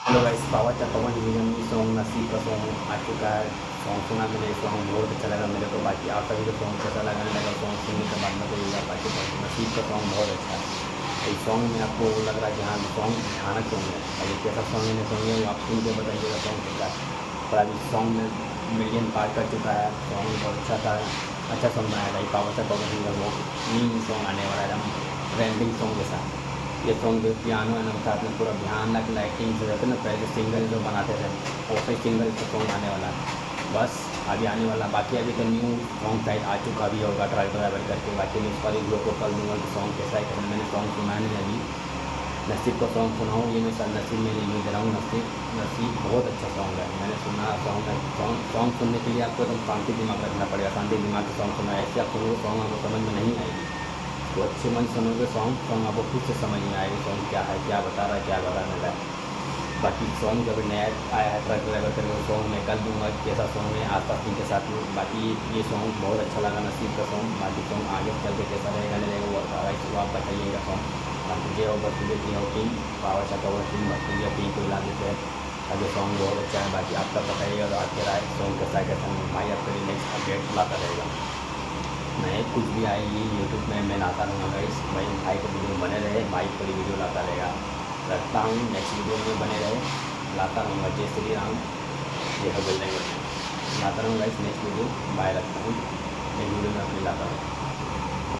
Hello guys, power the Pawan division song नसीब का song आ चुका है। सॉन्ग सुना मैंने, सॉन्ग बहुत अच्छा लगा मेरे को। बाकी आप सभी को सॉन्ग कैसा लगने लगा, सॉन्ग सुनने के बाद बताइएगा। बाकी नसीब का सॉन्ग बहुत अच्छा है। इस सॉन्ग में आपको वो लग रहा है कि हाँ सॉन्ग भयानक सॉन्ग है, और ये कैसा सॉन्ग मैंने सॉन्ग है वो आप सुन के बताइएगा सॉन्ग कैसा है। और अभी सॉन्ग में मिलियन पार कर चुका है, सॉन्ग बहुत अच्छा था। अच्छा सॉन्ग बनाया था। पावर द पवन सिंगर वो न्यू सॉन्ग आने वाला है, एकदम ट्रेंडिंग सॉन्ग जैसा। ये सॉन्ग जो पियानो है ना साथ में पूरा भयानक लाइटिंग से रहते ना, पहले सिंगल जो बनाते थे वैसे सिंगल का सॉन्ग आने वाला है। बस अभी आने वाला, बाकी अभी तो न्यू सॉन्ग शायद आ चुका भी होगा ट्राई ड्राइवर करके। बाकी मैं उसका रिव्यू को कल दूँगा कि सॉन्ग कैसा है। मैंने सॉन्ग सुना नहीं अभी, नसीब का सॉन्ग सुना हूँ। ये मैं सर नसीब में रिव्यू दे रहा हूँ। नसीब नसीब बहुत अच्छा सॉन्ग है, मैंने सुना सॉन्ग है। सॉन्ग सुनने के लिए आपको एकदम शांति दिमाग रखना पड़ेगा, शांति दिमाग से सॉन्ग सुना है। ऐसे आप सुनोगे सॉन्ग आपको समझ में नहीं आएगी। तो अच्छे मन सुनोगे सॉन्ग आपको खुद से समझ में आएगी सॉन्ग क्या है, क्या बता रहा है, क्या बताने लगा है। बाकी सॉन्ग जब नया आया है ट्रक ड्राइवर करके, वो सॉन्ग मैं कर दूँगा कैसा सॉन्ग है आस्था सिंह के साथ में। बाकी ये सॉन्ग बहुत अच्छा लगा नसीब का सॉन्ग। बाकी सॉन्ग आगे चल के कैसा रहेगा नहीं रहेगा वो वो आप बताइएगा सॉन्ग। बाकी जय हो भक्ति जय हो टीम पावर सा कवर टीम भक्ति टीम को हिला देते हैं। आगे सॉन्ग बहुत अच्छा है। बाकी आपका बताइएगा तो आपके राय सॉन्ग कैसा है कैसा नहीं। भाई आपके लिए नेक्स्ट अपडेट लाता रहेगा। मैं कुछ भी आएगी यूट्यूब में मैं लाता रहूँगा गाइस। भाई भाई का वीडियो बने रहे, भाई पूरी वीडियो लाता रहेगा। रखता हूँ, नेक्स्ट वीडियो में बने रहे, लाता रहूँगा। जय श्री राम, जय हो बजरंग बली। लाता रहूँगा गाइस नेक्स्ट वीडियो। बाय, रखता हूँ, नेक्स्ट वीडियो में अपनी लाता हूँ।